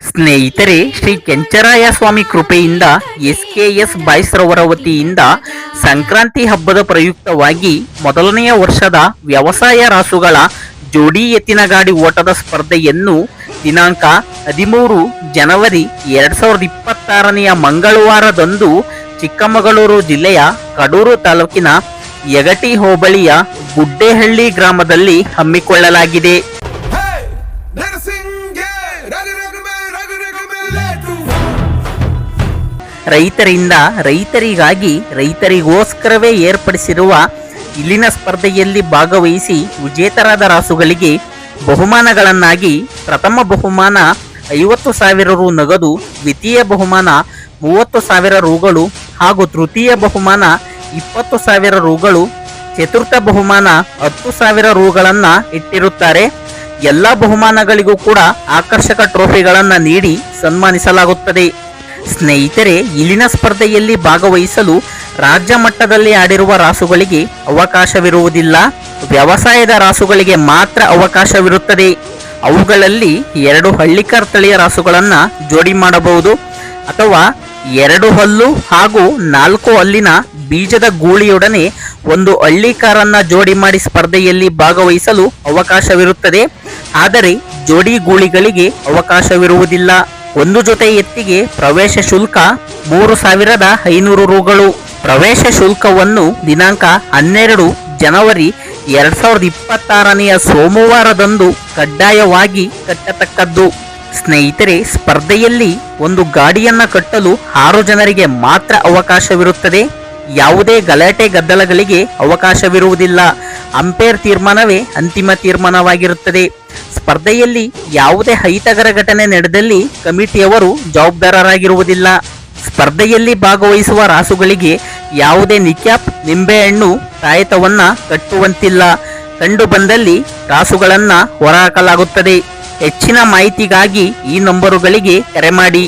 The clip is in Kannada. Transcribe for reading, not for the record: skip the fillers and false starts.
ಸ್ನೇಹಿತರೆ, ಶ್ರೀ ಕೆಂಚರಾಯ ಸ್ವಾಮಿ ಕೃಪೆಯಿಂದ SKS ಬಾಯ್ಸ್ ರವರ ವತಿಯಿಂದ ಸಂಕ್ರಾಂತಿ ಹಬ್ಬದ ಪ್ರಯುಕ್ತವಾಗಿ ಮೊದಲನೆಯ ವರ್ಷದ ವ್ಯವಸಾಯ ರಾಸುಗಳ ಜೋಡಿ ಎತ್ತಿನ ಗಾಡಿ ಓಟದ ಸ್ಪರ್ಧೆಯನ್ನು ದಿನಾಂಕ 13 ಜನವರಿ 2026ನೆಯ ಮಂಗಳವಾರದಂದು ಚಿಕ್ಕಮಗಳೂರು ಜಿಲ್ಲೆಯ ಕಡೂರು ತಾಲೂಕಿನ ಯಗಟಿ ಹೋಬಳಿಯ ಗುಡ್ಡೇಹಳ್ಳಿ ಗ್ರಾಮದಲ್ಲಿ ಹಮ್ಮಿಕೊಳ್ಳಲಾಗಿದೆ. ರೈತರಿಂದ ರೈತರಿಗಾಗಿ ರೈತರಿಗೋಸ್ಕರವೇ ಏರ್ಪಡಿಸಿರುವ ಇಲ್ಲಿನ ಸ್ಪರ್ಧೆಯಲ್ಲಿ ಭಾಗವಹಿಸಿ ವಿಜೇತರಾದ ರಾಸುಗಳಿಗೆ ಬಹುಮಾನಗಳನ್ನಾಗಿ ಪ್ರಥಮ ಬಹುಮಾನ 50,000 ರು ನಗದು, ದ್ವಿತೀಯ ಬಹುಮಾನ 30,000 ರುಗಳು ಹಾಗೂ ತೃತೀಯ ಬಹುಮಾನ 20,000 ರುಗಳು, ಚತುರ್ಥ ಬಹುಮಾನ 10,000 ರುಗಳನ್ನ ಇಟ್ಟಿರುತ್ತಾರೆ. ಎಲ್ಲ ಬಹುಮಾನಗಳಿಗೂ ಕೂಡ ಆಕರ್ಷಕ ಟ್ರೋಫಿಗಳನ್ನು ನೀಡಿ ಸನ್ಮಾನಿಸಲಾಗುತ್ತದೆ. ಸ್ನೇಹಿತರೆ, ಇಲ್ಲಿನ ಸ್ಪರ್ಧೆಯಲ್ಲಿ ಭಾಗವಹಿಸಲು ರಾಜ್ಯ ಮಟ್ಟದಲ್ಲಿ ಆಡಿರುವ ರಾಸುಗಳಿಗೆ ಅವಕಾಶವಿರುವುದಿಲ್ಲ. ವ್ಯವಸಾಯದ ರಾಸುಗಳಿಗೆ ಮಾತ್ರ ಅವಕಾಶವಿರುತ್ತದೆ. ಅವುಗಳಲ್ಲಿ 2 ಹಳ್ಳಿಕಾರ್ ತಳಿಯ ರಾಸುಗಳನ್ನು ಜೋಡಿ ಮಾಡಬಹುದು ಅಥವಾ 2 ಹಲ್ಲು ಹಾಗೂ 4 ಹಲ್ಲಿನ ಬೀಜದ ಗೂಳಿಯೊಡನೆ 1 ಹಳ್ಳಿಕಾರನ್ನ ಜೋಡಿ ಮಾಡಿ ಸ್ಪರ್ಧೆಯಲ್ಲಿ ಭಾಗವಹಿಸಲು ಅವಕಾಶವಿರುತ್ತದೆ. ಆದರೆ ಜೋಡಿ ಗೂಳಿಗಳಿಗೆ ಅವಕಾಶವಿರುವುದಿಲ್ಲ. ಒಂದು ಜೊತೆ ಎತ್ತಿಗೆ ಪ್ರವೇಶ ಶುಲ್ಕ 3,500 ರುಗಳು. ಪ್ರವೇಶ ಶುಲ್ಕವನ್ನು ದಿನಾಂಕ 12 ಜನವರಿ 2026ನೆಯ ಸೋಮವಾರದಂದು ಕಡ್ಡಾಯವಾಗಿ ಕಟ್ಟತಕ್ಕದ್ದು. ಸ್ನೇಹಿತರೆ, ಸ್ಪರ್ಧೆಯಲ್ಲಿ ಒಂದು ಗಾಡಿಯನ್ನ ಕಟ್ಟಲು 6 ಜನರಿಗೆ ಮಾತ್ರ ಅವಕಾಶವಿರುತ್ತದೆ. ಯಾವುದೇ ಗಲಾಟೆ ಗದ್ದಲಗಳಿಗೆ ಅವಕಾಶವಿರುವುದಿಲ್ಲ. ಅಂಪೇರ್ ತೀರ್ಮಾನವೇ ಅಂತಿಮ ತೀರ್ಮಾನವಾಗಿರುತ್ತದೆ. ಸ್ಪರ್ಧೆಯಲ್ಲಿ ಯಾವುದೇ ಅಹಿತಕರ ಘಟನೆ ನಡೆದಲ್ಲಿ ಕಮಿಟಿಯವರು ಜವಾಬ್ದಾರರಾಗಿರುವುದಿಲ್ಲ. ಸ್ಪರ್ಧೆಯಲ್ಲಿ ಭಾಗವಹಿಸುವ ರಾಸುಗಳಿಗೆ ಯಾವುದೇ ನಿಕ್ಯಾಪ್, ನಿಂಬೆಹಣ್ಣು, ತಾಯತವನ್ನ ಕಟ್ಟುವಂತಿಲ್ಲ. ಕಂಡು ಬಂದಲ್ಲಿ ರಾಸುಗಳನ್ನ ಹೊರಹಾಕಲಾಗುತ್ತದೆ. ಹೆಚ್ಚಿನ ಮಾಹಿತಿಗಾಗಿ ಈ ನಂಬರುಗಳಿಗೆ ಕರೆ ಮಾಡಿ.